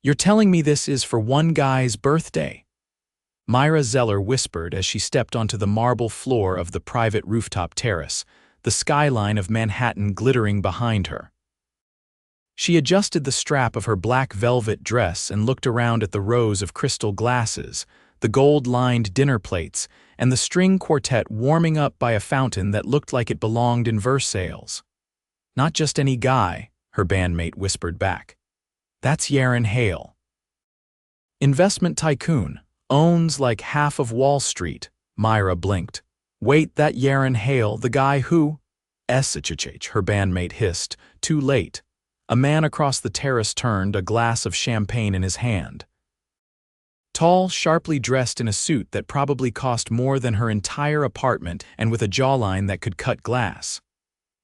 You're telling me this is for one guy's birthday? Myra Zeller whispered as she stepped onto the marble floor of the private rooftop terrace, the skyline of Manhattan glittering behind her. She adjusted the strap of her black velvet dress and looked around at the rows of crystal glasses, the gold-lined dinner plates, and the string quartet warming up by a fountain that looked like it belonged in Versailles. Not just any guy, her bandmate whispered back. That's Yaron Hale. Investment tycoon, owns like half of Wall Street, Myra blinked. Wait, that Yaron Hale, the guy who… SHH, her bandmate hissed, too late. A man across the terrace turned, a glass of champagne in his hand. Tall, sharply dressed in a suit that probably cost more than her entire apartment and with a jawline that could cut glass.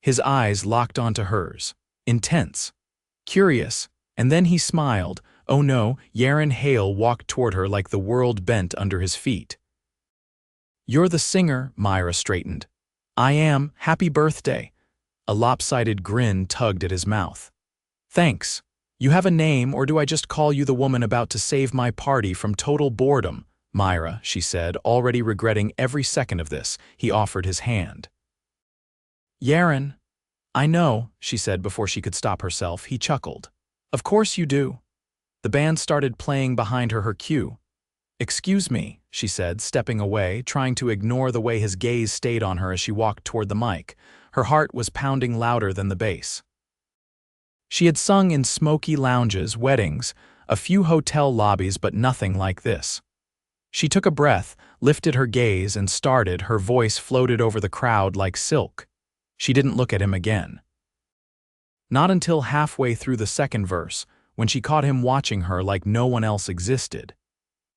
His eyes locked onto hers, intense, curious, and then he smiled. Oh no, Yaron Hale walked toward her like the world bent under his feet. You're the singer, Myra straightened. I am, happy birthday. A lopsided grin tugged at his mouth. Thanks. You have a name, or do I just call you the woman about to save my party from total boredom? Myra, she said, already regretting every second of this. He offered his hand. Yaron. I know, she said before she could stop herself. He chuckled. Of course you do. The band started playing behind her cue. Excuse me, she said, stepping away, trying to ignore the way his gaze stayed on her as she walked toward the mic. Her heart was pounding louder than the bass. She had sung in smoky lounges, weddings, a few hotel lobbies, but nothing like this. She took a breath, lifted her gaze, and started. Her voice floated over the crowd like silk. She didn't look at him again. Not until halfway through the second verse, when she caught him watching her like no one else existed.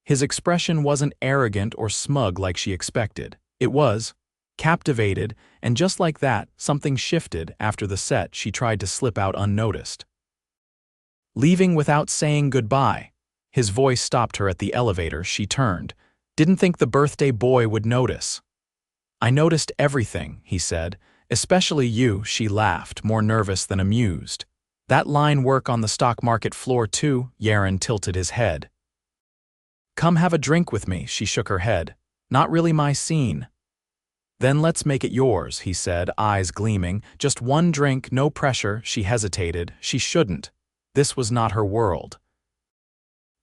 His expression wasn't arrogant or smug like she expected. It was captivated, and just like that, something shifted. After the set, she tried to slip out unnoticed. Leaving without saying goodbye. His voice stopped her at the elevator. She turned. Didn't think the birthday boy would notice. I noticed everything, he said. Especially you, she laughed, more nervous than amused. That line work on the stock market floor too? Yaron tilted his head. Come have a drink with me, she shook her head. Not really my scene. Then let's make it yours, he said, eyes gleaming. Just one drink, no pressure. She hesitated. She shouldn't. This was not her world.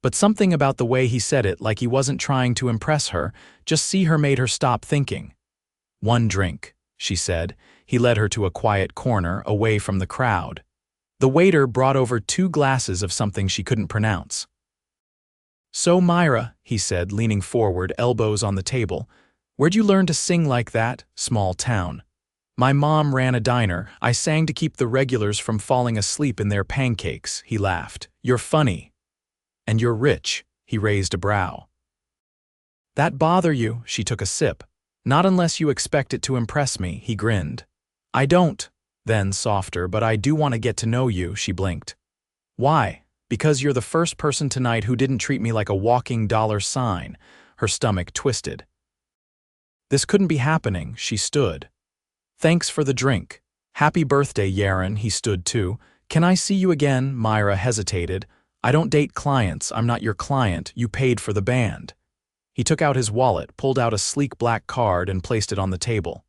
But something about the way he said it, like he wasn't trying to impress her, just see her, made her stop thinking. One drink, she said. He led her to a quiet corner, away from the crowd. The waiter brought over 2 glasses of something she couldn't pronounce. So Myra, he said, leaning forward, elbows on the table, where'd you learn to sing like that? Small town. My mom ran a diner. I sang to keep the regulars from falling asleep in their pancakes, he laughed. You're funny. And you're rich, he raised a brow. That bother you? She took a sip. Not unless you expect it to impress me, he grinned. I don't. Then, softer, but I do want to get to know you, she blinked. Why? Because you're the first person tonight who didn't treat me like a walking dollar sign. Her stomach twisted. This couldn't be happening, she stood. Thanks for the drink. Happy birthday, Yaron, he stood too. Can I see you again? Myra hesitated. I don't date clients, I'm not your client, you paid for the band. He took out his wallet, pulled out a sleek black card, and placed it on the table.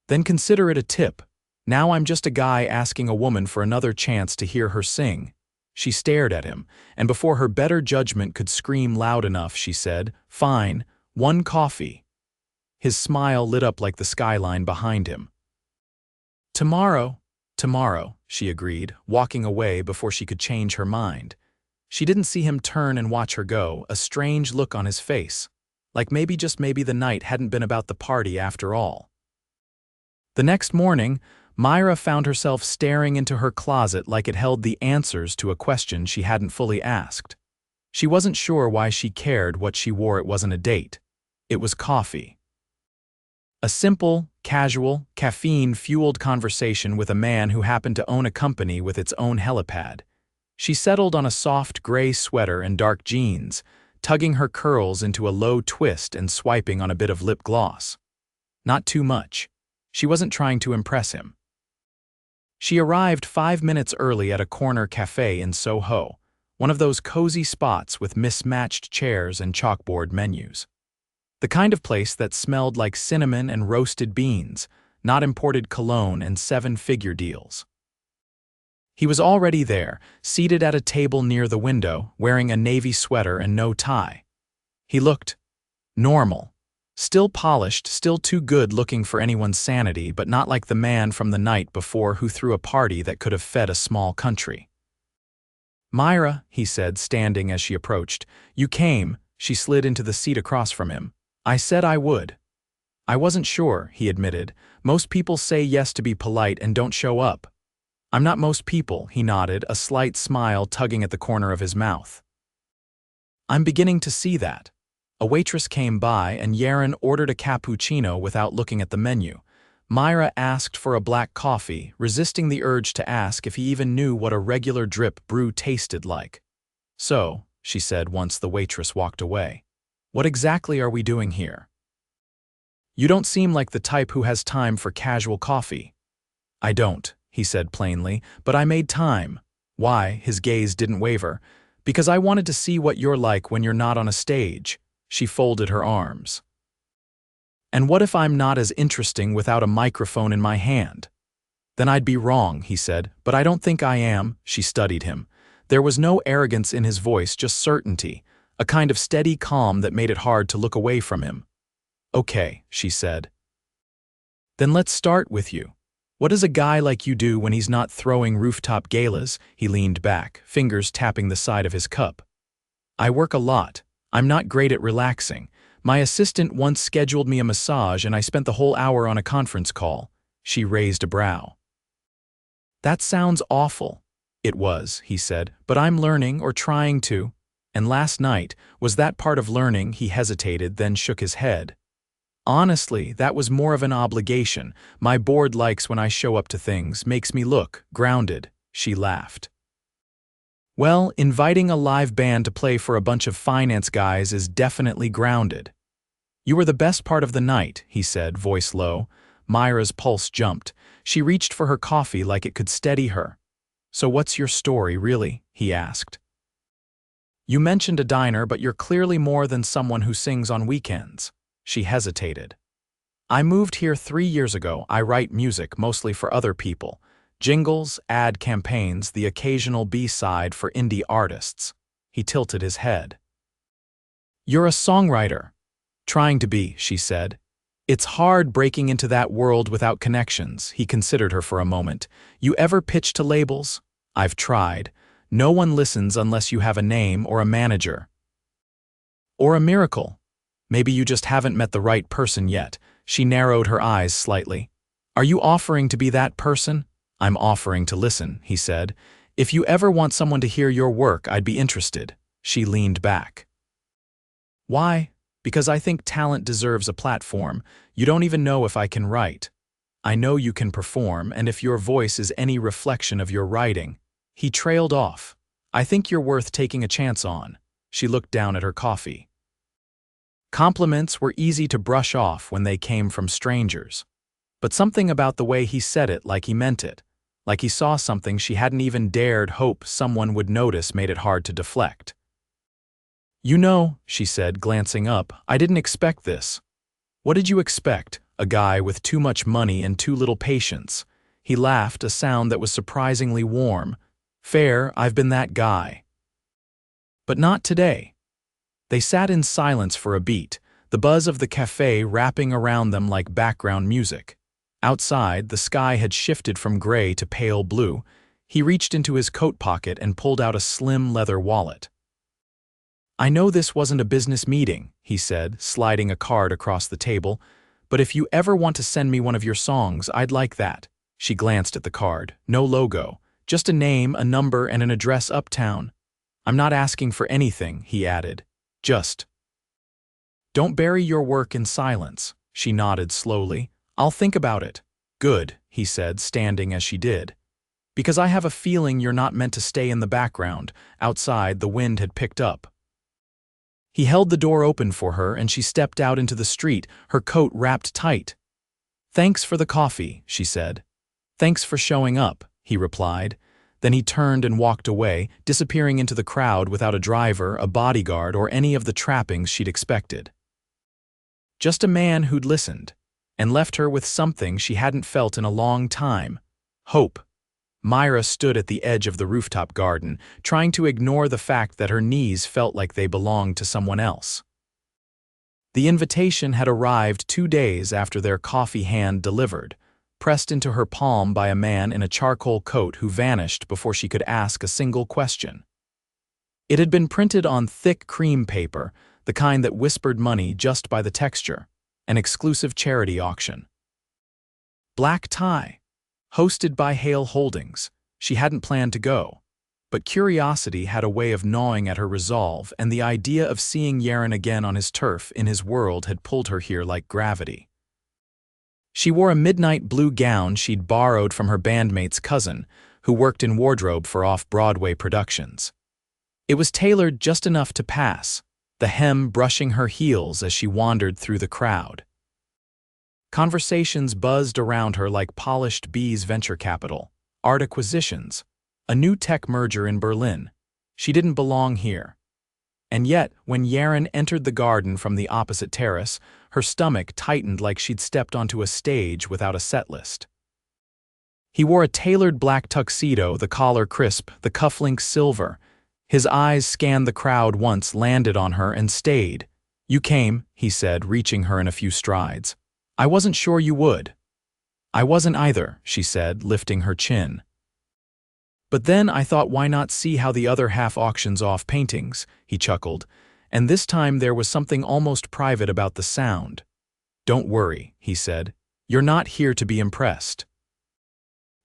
Then consider it a tip. Now I'm just a guy asking a woman for another chance to hear her sing. She stared at him, and before her better judgment could scream loud enough, she said, Fine, 1 coffee. His smile lit up like the skyline behind him. Tomorrow, she agreed, walking away before she could change her mind. She didn't see him turn and watch her go, a strange look on his face, like maybe, just maybe, the night hadn't been about the party after all. The next morning, Myra found herself staring into her closet like it held the answers to a question she hadn't fully asked. She wasn't sure why she cared what she wore. It wasn't a date. It was coffee. A simple, casual, caffeine-fueled conversation with a man who happened to own a company with its own helipad. She settled on a soft gray sweater and dark jeans, tugging her curls into a low twist and swiping on a bit of lip gloss. Not too much. She wasn't trying to impress him. She arrived 5 minutes early at a corner cafe in Soho, one of those cozy spots with mismatched chairs and chalkboard menus. The kind of place that smelled like cinnamon and roasted beans, not imported cologne and seven-figure deals. He was already there, seated at a table near the window, wearing a navy sweater and no tie. He looked normal. Still polished, still too good looking for anyone's sanity, but not like the man from the night before who threw a party that could have fed a small country. "Myra," he said, standing as she approached. "You came." She slid into the seat across from him. "I said I would." "I wasn't sure," he admitted. "Most people say yes to be polite and don't show up." "I'm not most people," he nodded, a slight smile tugging at the corner of his mouth. "I'm beginning to see that." A waitress came by and Yaron ordered a cappuccino without looking at the menu. Myra asked for a black coffee, resisting the urge to ask if he even knew what a regular drip brew tasted like. "So," she said once the waitress walked away, "what exactly are we doing here? You don't seem like the type who has time for casual coffee." "I don't," he said plainly, "but I made time." "Why?" His gaze didn't waver. "Because I wanted to see what you're like when you're not on a stage." She folded her arms. "And what if I'm not as interesting without a microphone in my hand?" "Then I'd be wrong," he said, "but I don't think I am." She studied him. There was no arrogance in his voice, just certainty, a kind of steady calm that made it hard to look away from him. "Okay," she said. "Then let's start with you. What does a guy like you do when he's not throwing rooftop galas?" He leaned back, fingers tapping the side of his cup. "I work a lot. I'm not great at relaxing. My assistant once scheduled me a massage and I spent the whole hour on a conference call." She raised a brow. "That sounds awful." "It was," he said, "but I'm learning or trying to." "And last night, was that part of learning?" He hesitated, then shook his head. "Honestly, that was more of an obligation. My board likes when I show up to things, makes me look grounded." She laughed. "Well, inviting a live band to play for a bunch of finance guys is definitely grounded." "You were the best part of the night," he said, voice low. Myra's pulse jumped. She reached for her coffee like it could steady her. "So what's your story, really?" he asked. "You mentioned a diner, but you're clearly more than someone who sings on weekends." She hesitated. "I moved here 3 years ago. I write music, mostly for other people. Jingles, ad campaigns, the occasional B-side for indie artists." He tilted his head. "You're a songwriter." "Trying to be," she said. "It's hard breaking into that world without connections." He considered her for a moment. "You ever pitch to labels?" "I've tried. No one listens unless you have a name or a manager." "Or a miracle. Maybe you just haven't met the right person yet." She narrowed her eyes slightly. "Are you offering to be that person?" "I'm offering to listen," he said. "If you ever want someone to hear your work, I'd be interested." She leaned back. "Why?" "Because I think talent deserves a platform. You don't even know if I can write. I know you can perform, and if your voice is any reflection of your writing." He trailed off. "I think you're worth taking a chance on." She looked down at her coffee. Compliments were easy to brush off when they came from strangers. But something about the way he said it, like he meant it, like he saw something she hadn't even dared hope someone would notice, made it hard to deflect. "You know," she said, glancing up, "I didn't expect this." "What did you expect? A guy with too much money and too little patience." He laughed, a sound that was surprisingly warm. "Fair, I've been that guy. But not today." They sat in silence for a beat, the buzz of the cafe wrapping around them like background music. Outside, the sky had shifted from gray to pale blue. He reached into his coat pocket and pulled out a slim leather wallet. "I know this wasn't a business meeting," he said, sliding a card across the table, "but if you ever want to send me one of your songs, I'd like that." She glanced at the card. "No logo. Just a name, a number, and an address uptown. I'm not asking for anything," he added. "Just don't bury your work in silence." She nodded slowly. "I'll think about it." "Good," he said, standing as she did. "Because I have a feeling you're not meant to stay in the background." Outside, the wind had picked up. He held the door open for her and she stepped out into the street, her coat wrapped tight. "Thanks for the coffee," she said. "Thanks for showing up," he replied. Then he turned and walked away, disappearing into the crowd without a driver, a bodyguard, or any of the trappings she'd expected. Just a man who'd listened, and left her with something she hadn't felt in a long time: hope. Myra stood at the edge of the rooftop garden, trying to ignore the fact that her knees felt like they belonged to someone else. The invitation had arrived 2 days after their coffee hand delivered, pressed into her palm by a man in a charcoal coat who vanished before she could ask a single question. It had been printed on thick cream paper, the kind that whispered money just by the texture, an exclusive charity auction. Black tie. Hosted by Hale Holdings. She hadn't planned to go, but curiosity had a way of gnawing at her resolve, and the idea of seeing Yaron again on his turf, in his world, had pulled her here like gravity. She wore a midnight blue gown she'd borrowed from her bandmate's cousin, who worked in wardrobe for off-Broadway productions. It was tailored just enough to pass, the hem brushing her heels as she wandered through the crowd. Conversations buzzed around her like polished bees: venture capital, art acquisitions, a new tech merger in Berlin. She didn't belong here. And yet, when Yaron entered the garden from the opposite terrace, her stomach tightened like she'd stepped onto a stage without a set list. He wore a tailored black tuxedo, the collar crisp, the cufflinks silver. His eyes scanned the crowd once, landed on her, and stayed. "You came," he said, reaching her in a few strides. "I wasn't sure you would." "I wasn't either," she said, lifting her chin. "But then I thought, why not see how the other half auctions off paintings?" He chuckled, and this time there was something almost private about the sound. "Don't worry," he said. "You're not here to be impressed.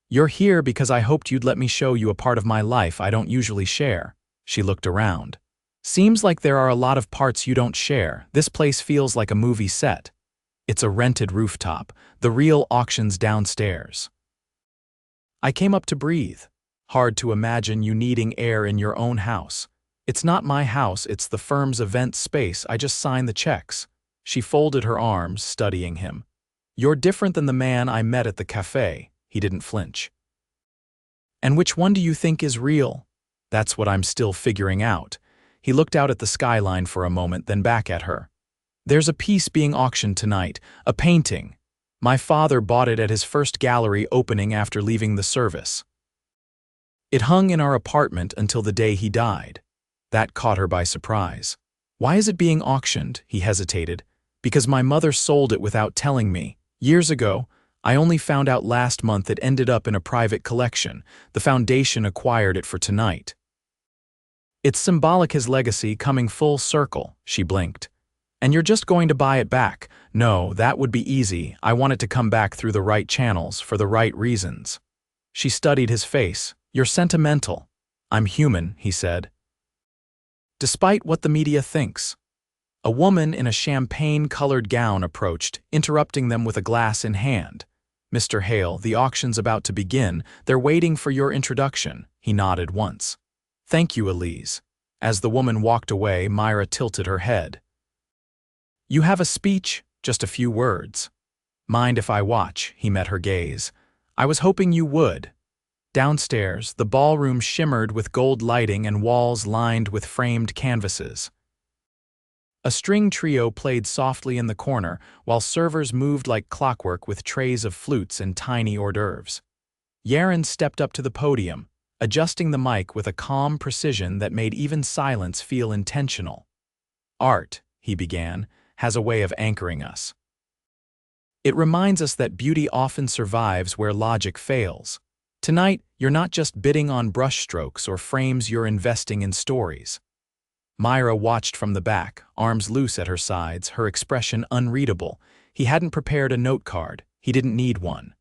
You're here because I hoped you'd let me show you a part of my life I don't usually share." She looked around. "Seems like there are a lot of parts you don't share. This place feels like a movie set. It's a rented rooftop. The real auction's downstairs. I came up to breathe. Hard to imagine you needing air in your own house. It's not my house, it's the firm's event space. I just sign the checks." She folded her arms, studying him. "You're different than the man I met at the cafe." He didn't flinch. "And which one do you think is real?" "That's what I'm still figuring out." He looked out at the skyline for a moment, then back at her. "There's a piece being auctioned tonight, a painting. My father bought it at his first gallery opening after leaving the service. It hung in our apartment until the day he died." That caught her by surprise. "Why is it being auctioned?" He hesitated. "Because my mother sold it without telling me. Years ago. I only found out last month it ended up in a private collection. The foundation acquired it for tonight." "It's symbolic, his legacy coming full circle." She blinked. "And you're just going to buy it back?" "No, that would be easy. I want it to come back through the right channels, for the right reasons." She studied his face. "You're sentimental." "I'm human," he said. "Despite what the media thinks." A woman in a champagne-colored gown approached, interrupting them with a glass in hand. "Mr. Hale, the auction's about to begin. They're waiting for your introduction." He nodded once. "Thank you, Elise." As the woman walked away, Myra tilted her head. "You have a speech?" "Just a few words." "Mind if I watch?" He met her gaze. "I was hoping you would." Downstairs, the ballroom shimmered with gold lighting and walls lined with framed canvases. A string trio played softly in the corner, while servers moved like clockwork with trays of flutes and tiny hors d'oeuvres. Yaron stepped up to the podium, adjusting the mic with a calm precision that made even silence feel intentional. "Art," he began, "has a way of anchoring us. It reminds us that beauty often survives where logic fails. Tonight, you're not just bidding on brushstrokes or frames, you're investing in stories." Myra watched from the back, arms loose at her sides, her expression unreadable. He hadn't prepared a note card. He didn't need one.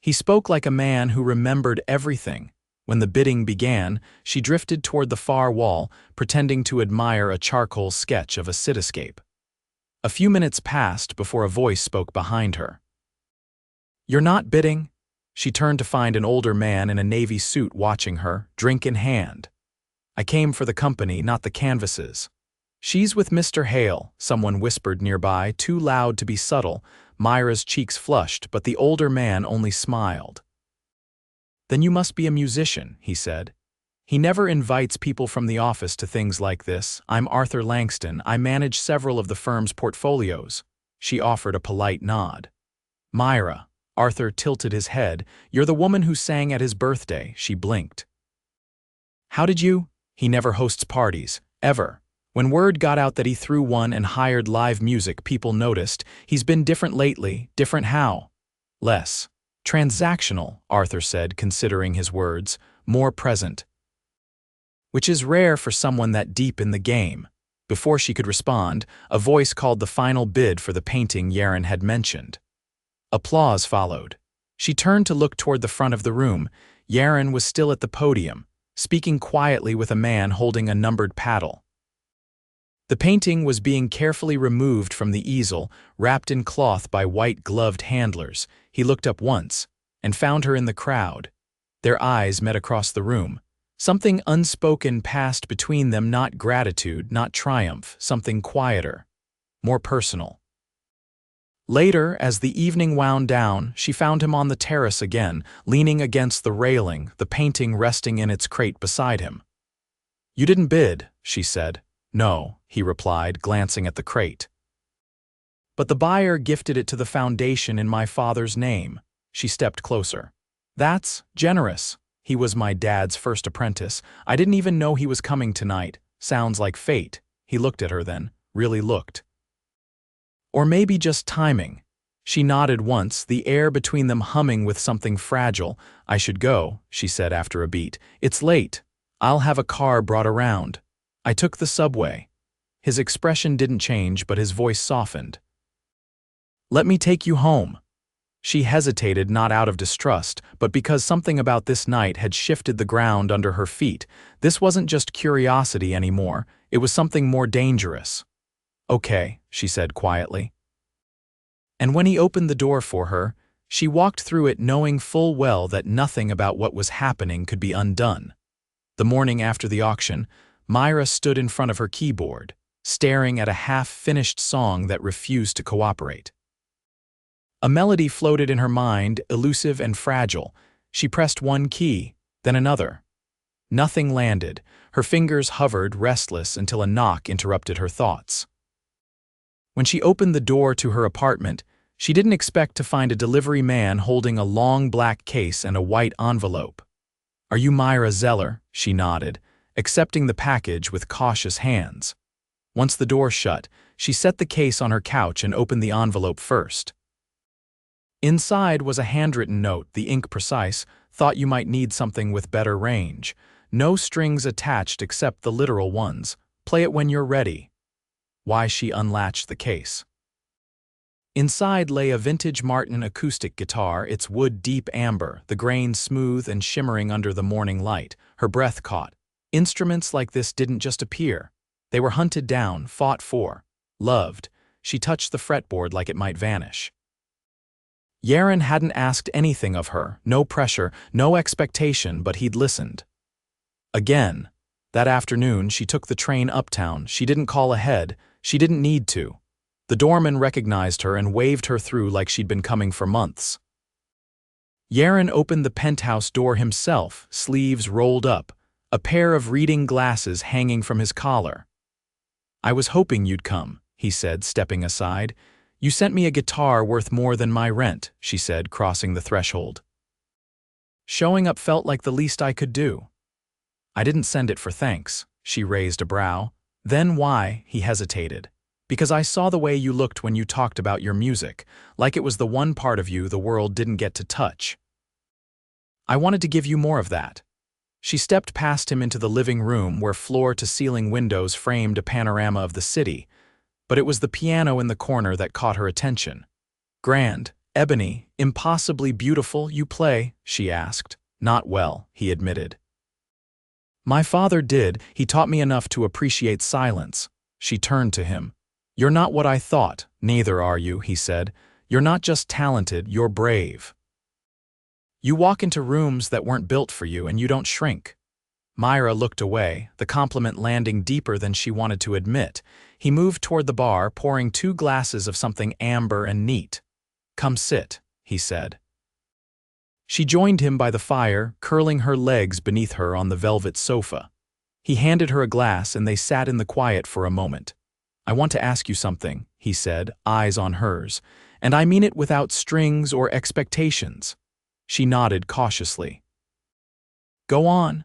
He spoke like a man who remembered everything. When the bidding began, she drifted toward the far wall, pretending to admire a charcoal sketch of a cityscape. A few minutes passed before a voice spoke behind her. "You're not bidding?" She turned to find an older man in a navy suit watching her, drink in hand. "I came for the company, not the canvases." "She's with Mr. Hale," someone whispered nearby, too loud to be subtle. Myra's cheeks flushed, but the older man only smiled. Then you must be a musician, he said. He never invites people from the office to things like this. I'm Arthur Langston. I manage several of the firm's portfolios. She offered a polite nod. Myra. Arthur tilted his head. You're the woman who sang at his birthday, she blinked. How did you? He never hosts parties, ever. When word got out that he threw one and hired live music, people noticed. He's been different lately. Different how? Less transactional, Arthur said, considering his words. More present. Which is rare for someone that deep in the game. Before she could respond, a voice called the final bid for the painting Yaron had mentioned. Applause followed. She turned to look toward the front of the room. Yaron was still at the podium, speaking quietly with a man holding a numbered paddle. The painting was being carefully removed from the easel, wrapped in cloth by white-gloved handlers. He looked up once, and found her in the crowd. Their eyes met across the room. Something unspoken passed between them, not gratitude, not triumph, something quieter, more personal. Later, as the evening wound down, she found him on the terrace again, leaning against the railing, the painting resting in its crate beside him. You didn't bid, she said. No, he replied, glancing at the crate. But the buyer gifted it to the foundation in my father's name. She stepped closer. That's generous. He was my dad's first apprentice. I didn't even know he was coming tonight. Sounds like fate. He looked at her then, really looked. Or maybe just timing. She nodded once, the air between them humming with something fragile. I should go, she said after a beat. It's late. I'll have a car brought around. I took the subway. His expression didn't change, but his voice softened. Let me take you home. She hesitated, not out of distrust, but because something about this night had shifted the ground under her feet. This wasn't just curiosity anymore, it was something more dangerous. Okay, she said quietly. And when he opened the door for her, she walked through it knowing full well that nothing about what was happening could be undone. The morning after the auction, Myra stood in front of her keyboard, staring at a half-finished song that refused to cooperate. A melody floated in her mind, elusive and fragile. She pressed one key, then another. Nothing landed. Her fingers hovered, restless, until a knock interrupted her thoughts. When she opened the door to her apartment, she didn't expect to find a delivery man holding a long black case and a white envelope. Are you Myra Zeller? She nodded, accepting the package with cautious hands. Once the door shut, she set the case on her couch and opened the envelope first. Inside was a handwritten note, the ink precise. Thought you might need something with better range. No strings attached except the literal ones. Play it when you're ready. Why she unlatched the case. Inside lay a vintage Martin acoustic guitar, its wood deep amber, the grain smooth and shimmering under the morning light. Her breath caught. Instruments like this didn't just appear. They were hunted down, fought for, loved. She touched the fretboard like it might vanish. Yaron hadn't asked anything of her, no pressure, no expectation, but he'd listened. Again, that afternoon she took the train uptown. She didn't call ahead, she didn't need to. The doorman recognized her and waved her through like she'd been coming for months. Yaron opened the penthouse door himself, sleeves rolled up, a pair of reading glasses hanging from his collar. I was hoping you'd come, he said, stepping aside. You sent me a guitar worth more than my rent, she said, crossing the threshold. Showing up felt like the least I could do. I didn't send it for thanks, she raised a brow. Then why? He hesitated. Because I saw the way you looked when you talked about your music, like it was the one part of you the world didn't get to touch. I wanted to give you more of that. She stepped past him into the living room where floor-to-ceiling windows framed a panorama of the city, but it was the piano in the corner that caught her attention. Grand, ebony, impossibly beautiful you play, she asked. Not well, he admitted. My father did. He taught me enough to appreciate silence. She turned to him. You're not what I thought. Neither are you, he said. You're not just talented, you're brave. You walk into rooms that weren't built for you and you don't shrink. Myra looked away, the compliment landing deeper than she wanted to admit. He moved toward the bar, pouring 2 glasses of something amber and neat. Come sit, he said. She joined him by the fire, curling her legs beneath her on the velvet sofa. He handed her a glass and they sat in the quiet for a moment. "I want to ask you something," he said, eyes on hers, "and I mean it without strings or expectations." She nodded cautiously. "Go on."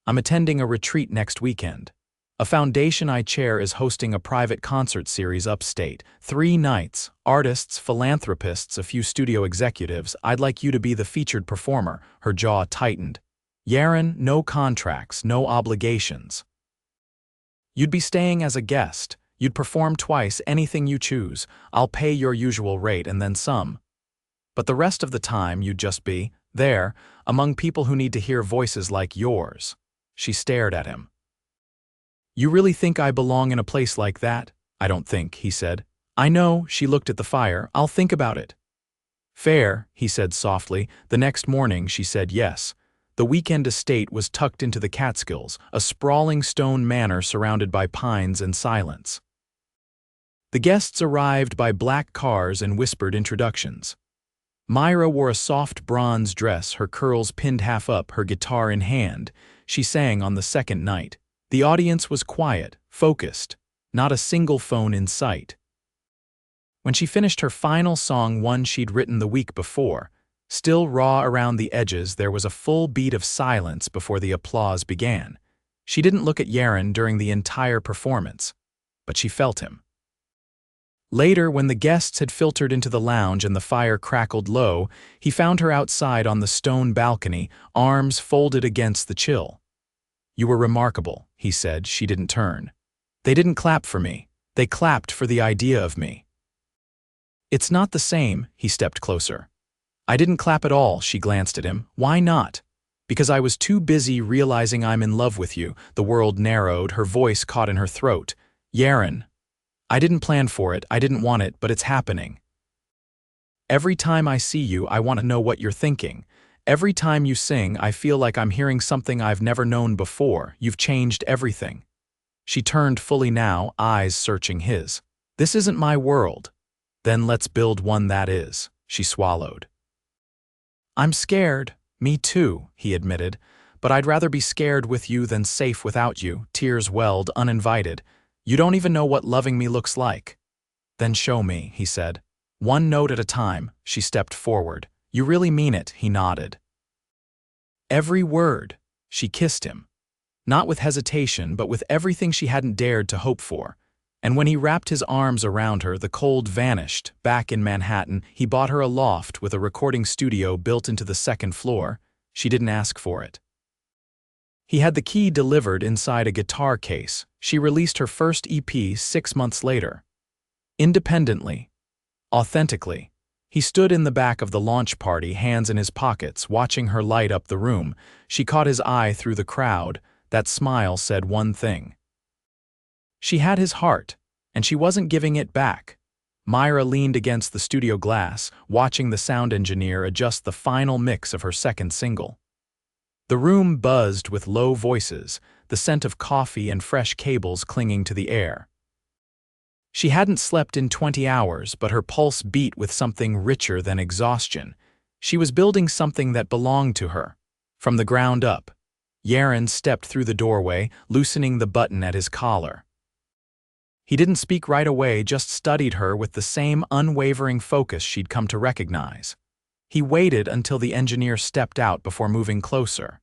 "I'm attending a retreat next weekend. A foundation I chair is hosting a private concert series upstate. 3 nights, artists, philanthropists, a few studio executives. I'd like you to be the featured performer." Her jaw tightened. "Yaron, no contracts, no obligations. You'd be staying as a guest. You'd perform twice, anything you choose. I'll pay your usual rate and then some. But the rest of the time you'd just be there, among people who need to hear voices like yours." She stared at him. "You really think I belong in a place like that?" "I don't think," he said. "I know," she looked at the fire. "I'll think about it." "Fair," he said softly. The next morning she said yes. The weekend estate was tucked into the Catskills, a sprawling stone manor surrounded by pines and silence. The guests arrived by black cars and whispered introductions. Myra wore a soft bronze dress, her curls pinned half up, her guitar in hand. She sang on the second night. The audience was quiet, focused, not a single phone in sight. When she finished her final song, one she'd written the week before, still raw around the edges, there was a full beat of silence before the applause began. She didn't look at Yaron during the entire performance, but she felt him. Later, when the guests had filtered into the lounge and the fire crackled low, he found her outside on the stone balcony, arms folded against the chill. "You were remarkable," he said. She didn't turn. "They didn't clap for me. They clapped for the idea of me." "It's not the same." He stepped closer. "I didn't clap at all." She glanced at him. "Why not?" "Because I was too busy realizing I'm in love with you." The world narrowed, her voice caught in her throat. "Yaron, I didn't plan for it, I didn't want it, but it's happening. Every time I see you, I want to know what you're thinking. Every time you sing, I feel like I'm hearing something I've never known before. You've changed everything." She turned fully now, eyes searching his. "This isn't my world." "Then let's build one that is." She swallowed. "I'm scared." "Me too," he admitted. "But I'd rather be scared with you than safe without you." Tears welled, uninvited. "You don't even know what loving me looks like." "Then show me," he said. "One note at a time." She stepped forward. "You really mean it," he nodded. Every word. She kissed him. Not with hesitation, but with everything she hadn't dared to hope for. And when he wrapped his arms around her, the cold vanished. Back in Manhattan, he bought her a loft with a recording studio built into the second floor. She didn't ask for it. He had the key delivered inside a guitar case. She released her first EP 6 months later. Independently. Authentically. He stood in the back of the launch party, hands in his pockets, watching her light up the room. She caught his eye through the crowd. That smile said one thing. She had his heart, and she wasn't giving it back. Myra leaned against the studio glass, watching the sound engineer adjust the final mix of her second single. The room buzzed with low voices, the scent of coffee and fresh cables clinging to the air. She hadn't slept in 20 hours, but her pulse beat with something richer than exhaustion. She was building something that belonged to her, from the ground up. Yaron stepped through the doorway, loosening the button at his collar. He didn't speak right away, just studied her with the same unwavering focus she'd come to recognize. He waited until the engineer stepped out before moving closer.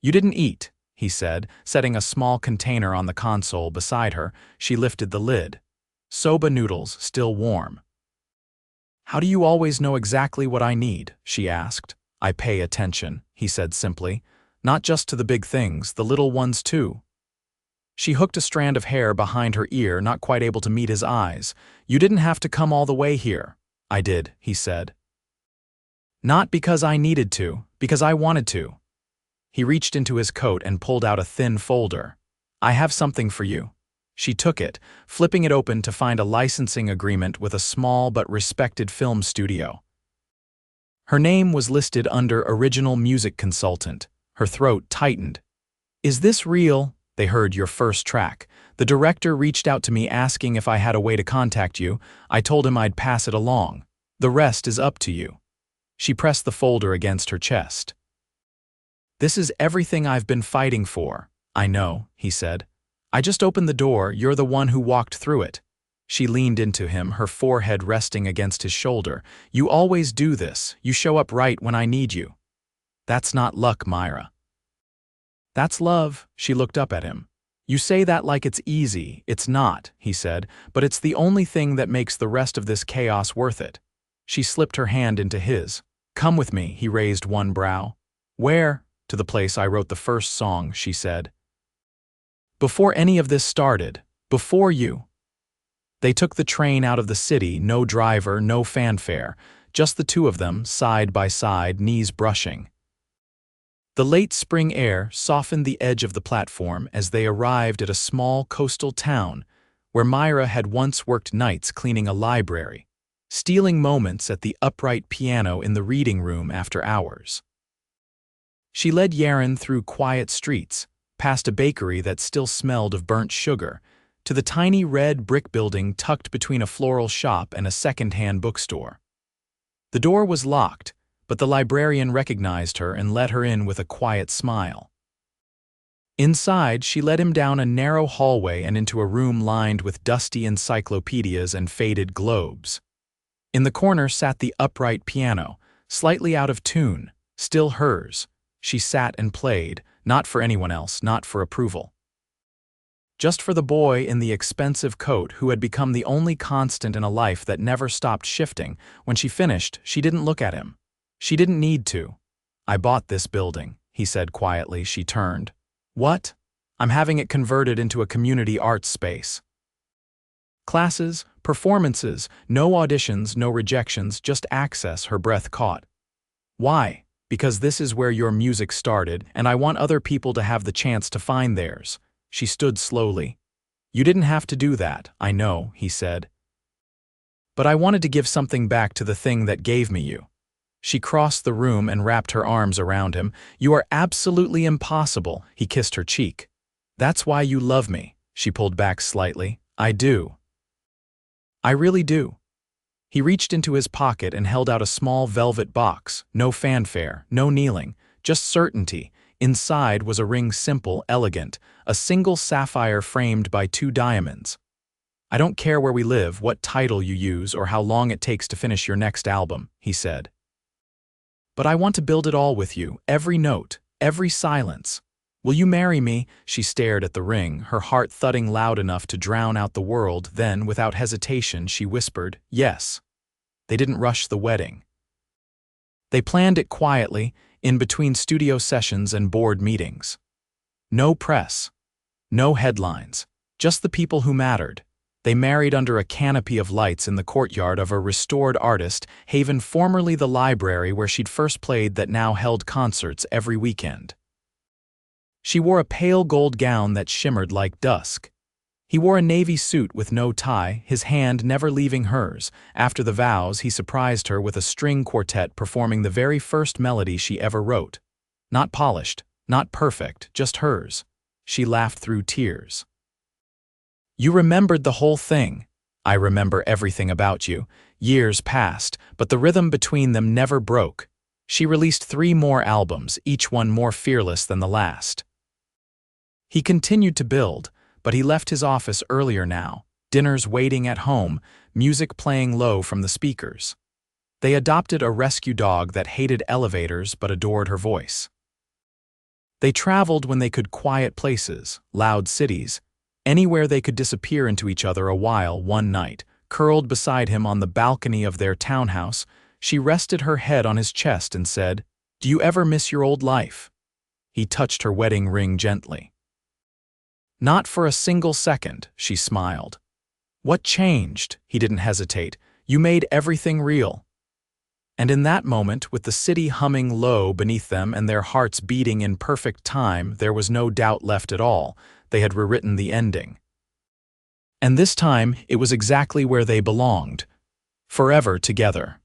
"You didn't eat," he said, setting a small container on the console beside her. She lifted the lid. Soba noodles, still warm. "How do you always know exactly what I need?" she asked. "I pay attention," he said simply. "Not just to the big things, the little ones too." She hooked a strand of hair behind her ear, not quite able to meet his eyes. "You didn't have to come all the way here." "I did," he said. "Not because I needed to, because I wanted to." He reached into his coat and pulled out a thin folder. "I have something for you." She took it, flipping it open to find a licensing agreement with a small but respected film studio. Her name was listed under Original Music Consultant. Her throat tightened. "Is this real?" "They heard your first track. The director reached out to me asking if I had a way to contact you. I told him I'd pass it along. The rest is up to you." She pressed the folder against her chest. "This is everything I've been fighting for." "I know," he said. "I just opened the door, you're the one who walked through it." She leaned into him, her forehead resting against his shoulder. "You always do this. You show up right when I need you." "That's not luck, Myra." "That's love." She looked up at him. "You say that like it's easy. It's not," he said, "but it's the only thing that makes the rest of this chaos worth it." She slipped her hand into his. "Come with me," he raised one brow. "Where?" "To the place I wrote the first song," she said. "Before any of this started. Before you." They took the train out of the city, no driver, no fanfare, just the two of them, side by side, knees brushing. The late spring air softened the edge of the platform as they arrived at a small coastal town where Myra had once worked nights cleaning a library, stealing moments at the upright piano in the reading room after hours. She led Yaren through quiet streets, past a bakery that still smelled of burnt sugar, to the tiny red brick building tucked between a floral shop and a second-hand bookstore. The door was locked, but the librarian recognized her and let her in with a quiet smile. Inside, she led him down a narrow hallway and into a room lined with dusty encyclopedias and faded globes. In the corner sat the upright piano, slightly out of tune, still hers. She sat and played, not for anyone else, not for approval. Just for the boy in the expensive coat who had become the only constant in a life that never stopped shifting. When she finished, she didn't look at him. She didn't need to. "I bought this building," he said quietly. She turned. "What?" "I'm having it converted into a community arts space. Classes, performances, no auditions, no rejections, just access." Her breath caught. "Why?" "Because this is where your music started, and I want other people to have the chance to find theirs." She stood slowly. "You didn't have to do that, I know," he said. "But I wanted to give something back to the thing that gave me you." She crossed the room and wrapped her arms around him. "You are absolutely impossible." He kissed her cheek. "That's why you love me." She pulled back slightly. "I do. I really do." He reached into his pocket and held out a small velvet box. No fanfare, no kneeling, just certainty. Inside was a ring, simple, elegant, a single sapphire framed by 2 diamonds. "I don't care where we live, what title you use, or how long it takes to finish your next album," he said. "But I want to build it all with you, every note, every silence. Will you marry me?" She stared at the ring, her heart thudding loud enough to drown out the world. Then, without hesitation, she whispered, "Yes." They didn't rush the wedding. They planned it quietly, in between studio sessions and board meetings. No press, no headlines, just the people who mattered. They married under a canopy of lights in the courtyard of a restored artist haven, formerly the library where she'd first played, that now held concerts every weekend. She wore a pale gold gown that shimmered like dusk. He wore a navy suit with no tie, his hand never leaving hers. After the vows, he surprised her with a string quartet performing the very first melody she ever wrote. Not polished, not perfect, just hers. She laughed through tears. "You remembered the whole thing." "I remember everything about you." Years passed, but the rhythm between them never broke. She released 3 more albums, each one more fearless than the last. He continued to build, but he left his office earlier now, dinners waiting at home, music playing low from the speakers. They adopted a rescue dog that hated elevators but adored her voice. They traveled when they could, quiet places, loud cities, anywhere they could disappear into each other a while. One night, curled beside him on the balcony of their townhouse, she rested her head on his chest and said, "Do you ever miss your old life?" He touched her wedding ring gently. "Not for a single second," she smiled. "What changed?" He didn't hesitate. "You made everything real." And in that moment, with the city humming low beneath them and their hearts beating in perfect time, there was no doubt left at all. They had rewritten the ending. And this time, it was exactly where they belonged. Forever together.